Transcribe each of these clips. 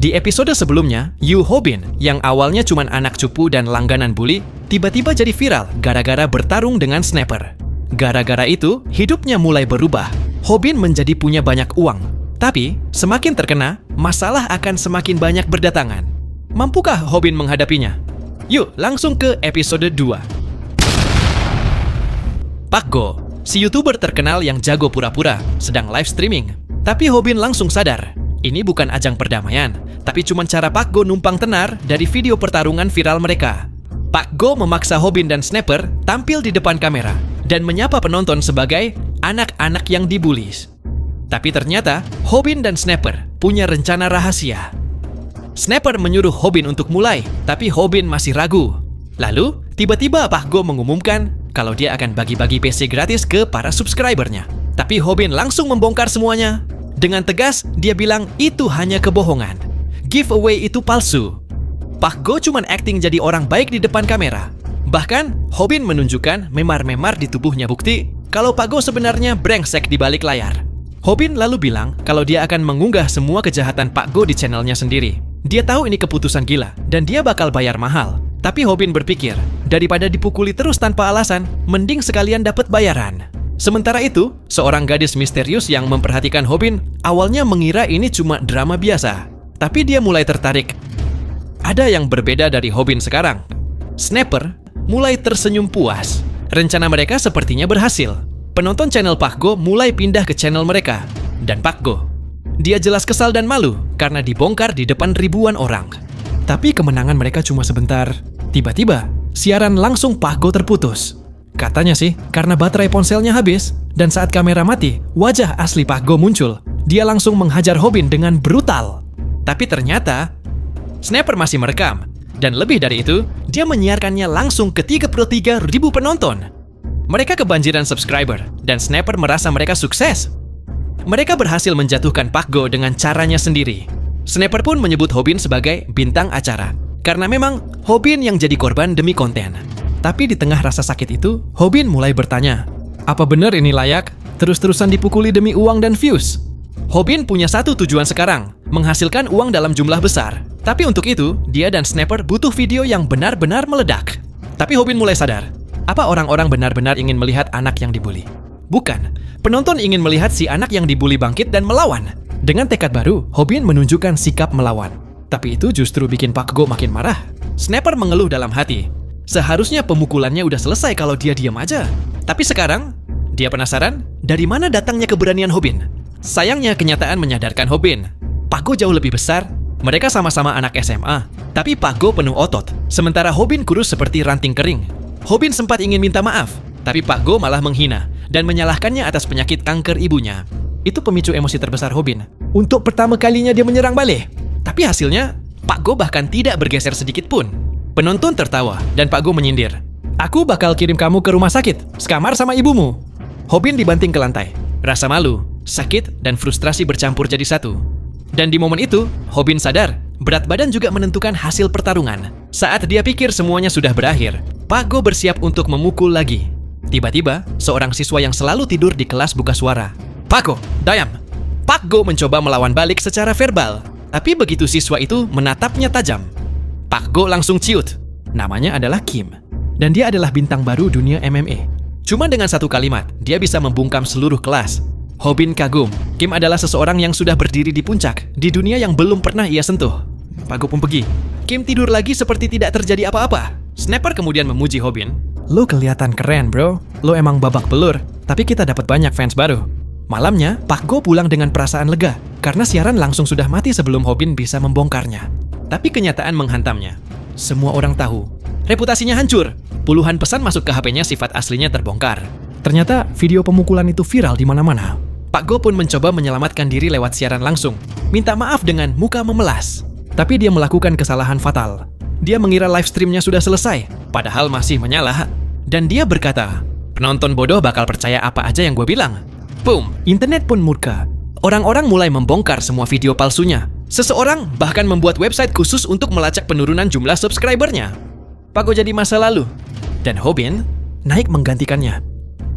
Di episode sebelumnya, Yu Hobin yang awalnya cuma anak cupu dan langganan bully, tiba-tiba jadi viral gara-gara bertarung dengan Snapper. Gara-gara itu, hidupnya mulai berubah. Hobin menjadi punya banyak uang. Tapi, semakin terkena, masalah akan semakin banyak berdatangan. Mampukah Hobin menghadapinya? Yuk, langsung ke episode 2. Pak Go, si YouTuber terkenal yang jago pura-pura, sedang live streaming. Tapi Hobin langsung sadar, ini bukan ajang perdamaian, tapi cuma cara Pak Go numpang tenar dari video pertarungan viral mereka. Pak Go memaksa Hobin dan Snapper tampil di depan kamera dan menyapa penonton sebagai anak-anak yang dibully. Tapi ternyata, Hobin dan Snapper punya rencana rahasia. Snapper menyuruh Hobin untuk mulai, tapi Hobin masih ragu. Lalu, tiba-tiba Pak Go mengumumkan kalau dia akan bagi-bagi PC gratis ke para subscribernya. Tapi Hobin langsung membongkar semuanya. Dengan tegas, dia bilang itu hanya kebohongan. Giveaway itu palsu. Pak Go cuma acting jadi orang baik di depan kamera. Bahkan, Hobin menunjukkan memar-memar di tubuhnya bukti kalau Pak Go sebenarnya brengsek di balik layar. Hobin lalu bilang kalau dia akan mengunggah semua kejahatan Pak Go di channelnya sendiri. Dia tahu ini keputusan gila dan dia bakal bayar mahal. Tapi Hobin berpikir, daripada dipukuli terus tanpa alasan, mending sekalian dapat bayaran. Sementara itu, seorang gadis misterius yang memperhatikan Hobin awalnya mengira ini cuma drama biasa. Tapi dia mulai tertarik. Ada yang berbeda dari Hobin sekarang. Snapper mulai tersenyum puas. Rencana mereka sepertinya berhasil. Penonton channel Pak Go mulai pindah ke channel mereka. Dan Pak Go, dia jelas kesal dan malu karena dibongkar di depan ribuan orang. Tapi kemenangan mereka cuma sebentar. Tiba-tiba, siaran langsung Pak Go terputus. Katanya sih, karena baterai ponselnya habis, dan saat kamera mati, wajah asli Pak Go muncul. Dia langsung menghajar Hobin dengan brutal. Tapi ternyata, Snapper masih merekam. Dan lebih dari itu, dia menyiarkannya langsung ke 33.000 penonton. Mereka kebanjiran subscriber, dan Snapper merasa mereka sukses. Mereka berhasil menjatuhkan Pak Go dengan caranya sendiri. Snapper pun menyebut Hobin sebagai bintang acara. Karena memang, Hobin yang jadi korban demi konten. Tapi di tengah rasa sakit itu, Hobin mulai bertanya, apa benar ini layak terus-terusan dipukuli demi uang dan views? Hobin punya satu tujuan sekarang, menghasilkan uang dalam jumlah besar. Tapi untuk itu, dia dan Snapper butuh video yang benar-benar meledak. Tapi Hobin mulai sadar, apa orang-orang benar-benar ingin melihat anak yang dibully? Bukan, penonton ingin melihat si anak yang dibully bangkit dan melawan. Dengan tekad baru, Hobin menunjukkan sikap melawan. Tapi itu justru bikin Pak Go makin marah. Snapper mengeluh dalam hati. Seharusnya pemukulannya udah selesai kalau dia diam aja. Tapi sekarang, dia penasaran dari mana datangnya keberanian Hobin. Sayangnya kenyataan menyadarkan Hobin. Pak Go jauh lebih besar, mereka sama-sama anak SMA. Tapi Pak Go penuh otot, sementara Hobin kurus seperti ranting kering. Hobin sempat ingin minta maaf, tapi Pak Go malah menghina dan menyalahkannya atas penyakit kanker ibunya. Itu pemicu emosi terbesar Hobin. Untuk pertama kalinya dia menyerang balik. Tapi hasilnya, Pak Go bahkan tidak bergeser sedikit pun. Penonton tertawa dan Pak Go menyindir. Aku bakal kirim kamu ke rumah sakit, sekamar sama ibumu. Hobin dibanting ke lantai. Rasa malu, sakit, dan frustrasi bercampur jadi satu. Dan di momen itu, Hobin sadar, berat badan juga menentukan hasil pertarungan. Saat dia pikir semuanya sudah berakhir, Pak Go bersiap untuk memukul lagi. Tiba-tiba, seorang siswa yang selalu tidur di kelas buka suara. Pak Go, diam! Pak Go mencoba melawan balik secara verbal. Tapi begitu siswa itu menatapnya tajam, Pak Go langsung ciut. Namanya adalah Kim. Dan dia adalah bintang baru dunia MMA. Cuma dengan satu kalimat, dia bisa membungkam seluruh kelas. Hobin kagum. Kim adalah seseorang yang sudah berdiri di puncak, di dunia yang belum pernah ia sentuh. Pak Go pun pergi. Kim tidur lagi seperti tidak terjadi apa-apa. Snapper kemudian memuji Hobin. Lo kelihatan keren bro. Lo emang babak belur. Tapi kita dapat banyak fans baru. Malamnya, Pak Go pulang dengan perasaan lega. Karena siaran langsung sudah mati sebelum Hobin bisa membongkarnya. Tapi kenyataan menghantamnya. Semua orang tahu. Reputasinya hancur. Puluhan pesan masuk ke HP-nya sifat aslinya terbongkar. Ternyata video pemukulan itu viral di mana-mana. Pak Go pun mencoba menyelamatkan diri lewat siaran langsung. Minta maaf dengan muka memelas. Tapi dia melakukan kesalahan fatal. Dia mengira live streamnya sudah selesai. Padahal masih menyala. Dan dia berkata, penonton bodoh bakal percaya apa aja yang gue bilang. Boom, internet pun murka. Orang-orang mulai membongkar semua video palsunya. Seseorang bahkan membuat website khusus untuk melacak penurunan jumlah subscribernya. Pak Go jadi masa lalu. Dan Hobin naik menggantikannya.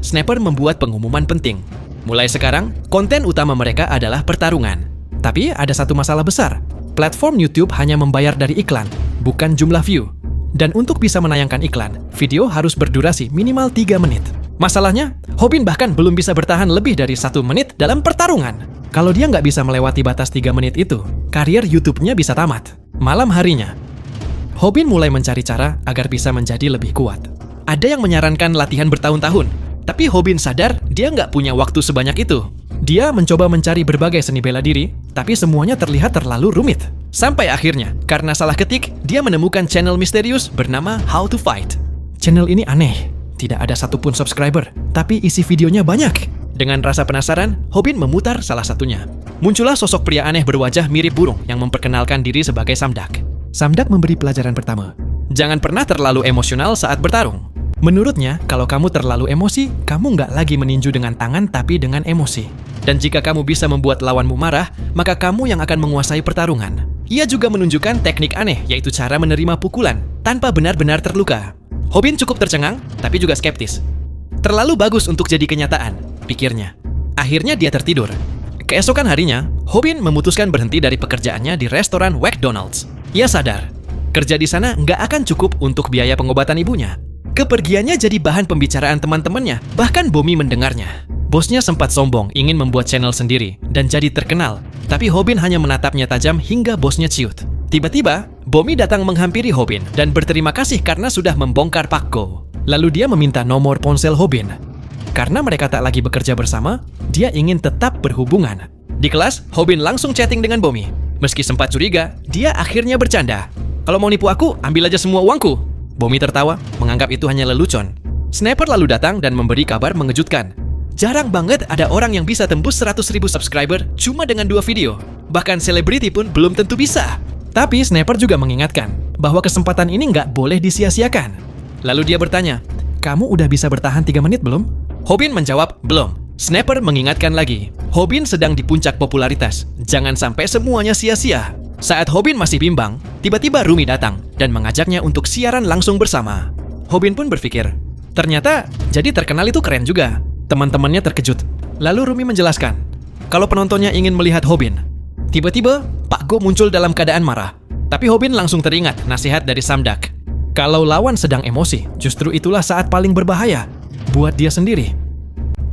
Snapper membuat pengumuman penting. Mulai sekarang, konten utama mereka adalah pertarungan. Tapi ada satu masalah besar. Platform YouTube hanya membayar dari iklan, bukan jumlah view. Dan untuk bisa menayangkan iklan, video harus berdurasi minimal 3 menit. Masalahnya, Hobin bahkan belum bisa bertahan lebih dari 1 menit dalam pertarungan. Kalau dia nggak bisa melewati batas 3 menit itu, karier YouTube-nya bisa tamat. Malam harinya, Hobin mulai mencari cara agar bisa menjadi lebih kuat. Ada yang menyarankan latihan bertahun-tahun, tapi Hobin sadar dia nggak punya waktu sebanyak itu. Dia mencoba mencari berbagai seni bela diri, tapi semuanya terlihat terlalu rumit. Sampai akhirnya, karena salah ketik, dia menemukan channel misterius bernama How to Fight. Channel ini aneh, tidak ada satupun subscriber, tapi isi videonya banyak. Dengan rasa penasaran, Hobin memutar salah satunya. Muncullah sosok pria aneh berwajah mirip burung yang memperkenalkan diri sebagai Samdak. Samdak memberi pelajaran pertama. Jangan pernah terlalu emosional saat bertarung. Menurutnya, kalau kamu terlalu emosi, kamu nggak lagi meninju dengan tangan tapi dengan emosi. Dan jika kamu bisa membuat lawanmu marah, maka kamu yang akan menguasai pertarungan. Ia juga menunjukkan teknik aneh, yaitu cara menerima pukulan tanpa benar-benar terluka. Hobin cukup tercengang, tapi juga skeptis. Terlalu bagus untuk jadi kenyataan, pikirnya. Akhirnya dia tertidur. Keesokan harinya, Hobin memutuskan berhenti dari pekerjaannya di restoran McDonald's. Ia sadar, kerja di sana nggak akan cukup untuk biaya pengobatan ibunya. Kepergiannya jadi bahan pembicaraan teman-temannya, bahkan Bomi mendengarnya. Bosnya sempat sombong ingin membuat channel sendiri dan jadi terkenal, tapi Hobin hanya menatapnya tajam hingga bosnya ciut. Tiba-tiba, Bomi datang menghampiri Hobin dan berterima kasih karena sudah membongkar Pak Go. Lalu dia meminta nomor ponsel Hobin. Karena mereka tak lagi bekerja bersama, dia ingin tetap berhubungan. Di kelas, Hobin langsung chatting dengan Bomi. Meski sempat curiga, dia akhirnya bercanda. Kalau mau nipu aku, ambil aja semua uangku. Bomi tertawa, menganggap itu hanya lelucon. Sniper lalu datang dan memberi kabar mengejutkan. Jarang banget ada orang yang bisa tembus 100.000 subscriber cuma dengan 2 video. Bahkan selebriti pun belum tentu bisa. Tapi Sniper juga mengingatkan bahwa kesempatan ini nggak boleh disia-siakan. Lalu dia bertanya, kamu udah bisa bertahan 3 menit belum? Hobin menjawab, belum. Sniper mengingatkan lagi, Hobin sedang di puncak popularitas. Jangan sampai semuanya sia-sia. Saat Hobin masih bimbang, tiba-tiba Rumi datang dan mengajaknya untuk siaran langsung bersama. Hobin pun berpikir, ternyata jadi terkenal itu keren juga. Teman-temannya terkejut. Lalu Rumi menjelaskan, kalau penontonnya ingin melihat Hobin. Tiba-tiba, Pak Go muncul dalam keadaan marah. Tapi Hobin langsung teringat nasihat dari Samdak. Kalau lawan sedang emosi, justru itulah saat paling berbahaya buat dia sendiri.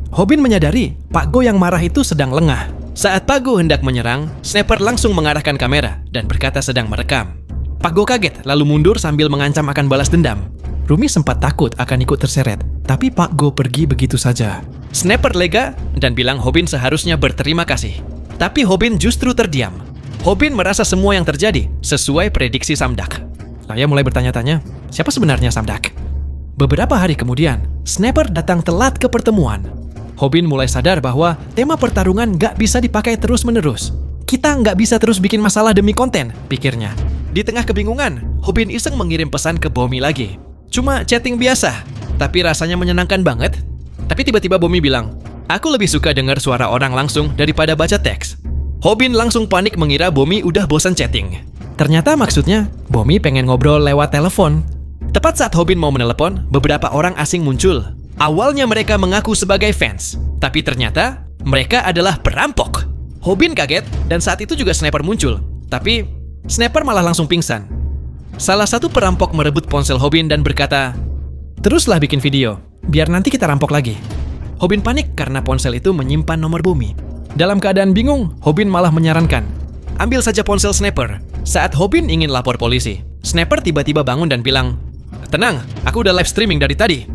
Hobin menyadari Pak Go yang marah itu sedang lengah. Saat Pak Go hendak menyerang, Sniper langsung mengarahkan kamera dan berkata sedang merekam. Pak Go kaget lalu mundur sambil mengancam akan balas dendam. Rumi sempat takut akan ikut terseret, tapi Pak Go pergi begitu saja. Sniper lega dan bilang Hobin seharusnya berterima kasih. Tapi Hobin justru terdiam. Hobin merasa semua yang terjadi sesuai prediksi Samdak. Saya mulai bertanya-tanya, siapa sebenarnya Samdak? Beberapa hari kemudian, Sniper datang telat ke pertemuan. Hobin mulai sadar bahwa tema pertarungan nggak bisa dipakai terus-menerus. Kita nggak bisa terus bikin masalah demi konten, pikirnya. Di tengah kebingungan, Hobin iseng mengirim pesan ke Bomi lagi. Cuma chatting biasa, tapi rasanya menyenangkan banget. Tapi tiba-tiba Bomi bilang, aku lebih suka dengar suara orang langsung daripada baca teks. Hobin langsung panik mengira Bomi udah bosan chatting. Ternyata maksudnya, Bomi pengen ngobrol lewat telepon. Tepat saat Hobin mau menelepon, beberapa orang asing muncul. Awalnya mereka mengaku sebagai fans, tapi ternyata mereka adalah perampok. Hobin kaget dan saat itu juga Sniper muncul, tapi Sniper malah langsung pingsan. Salah satu perampok merebut ponsel Hobin dan berkata, teruslah bikin video, biar nanti kita rampok lagi. Hobin panik karena ponsel itu menyimpan nomor Bomi. Dalam keadaan bingung, Hobin malah menyarankan, ambil saja ponsel Sniper. Saat Hobin ingin lapor polisi, Sniper tiba-tiba bangun dan bilang, tenang, aku udah live streaming dari tadi.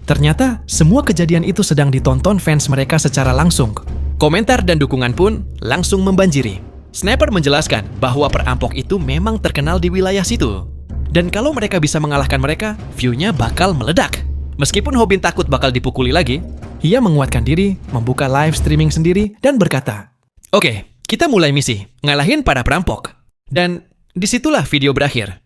Ternyata, semua kejadian itu sedang ditonton fans mereka secara langsung. Komentar dan dukungan pun langsung membanjiri. Sniper menjelaskan bahwa perampok itu memang terkenal di wilayah situ. Dan kalau mereka bisa mengalahkan mereka, view-nya bakal meledak. Meskipun Hobin takut bakal dipukuli lagi, ia menguatkan diri, membuka live streaming sendiri, dan berkata, oke, kita mulai misi, ngalahin para perampok. Dan disitulah video berakhir.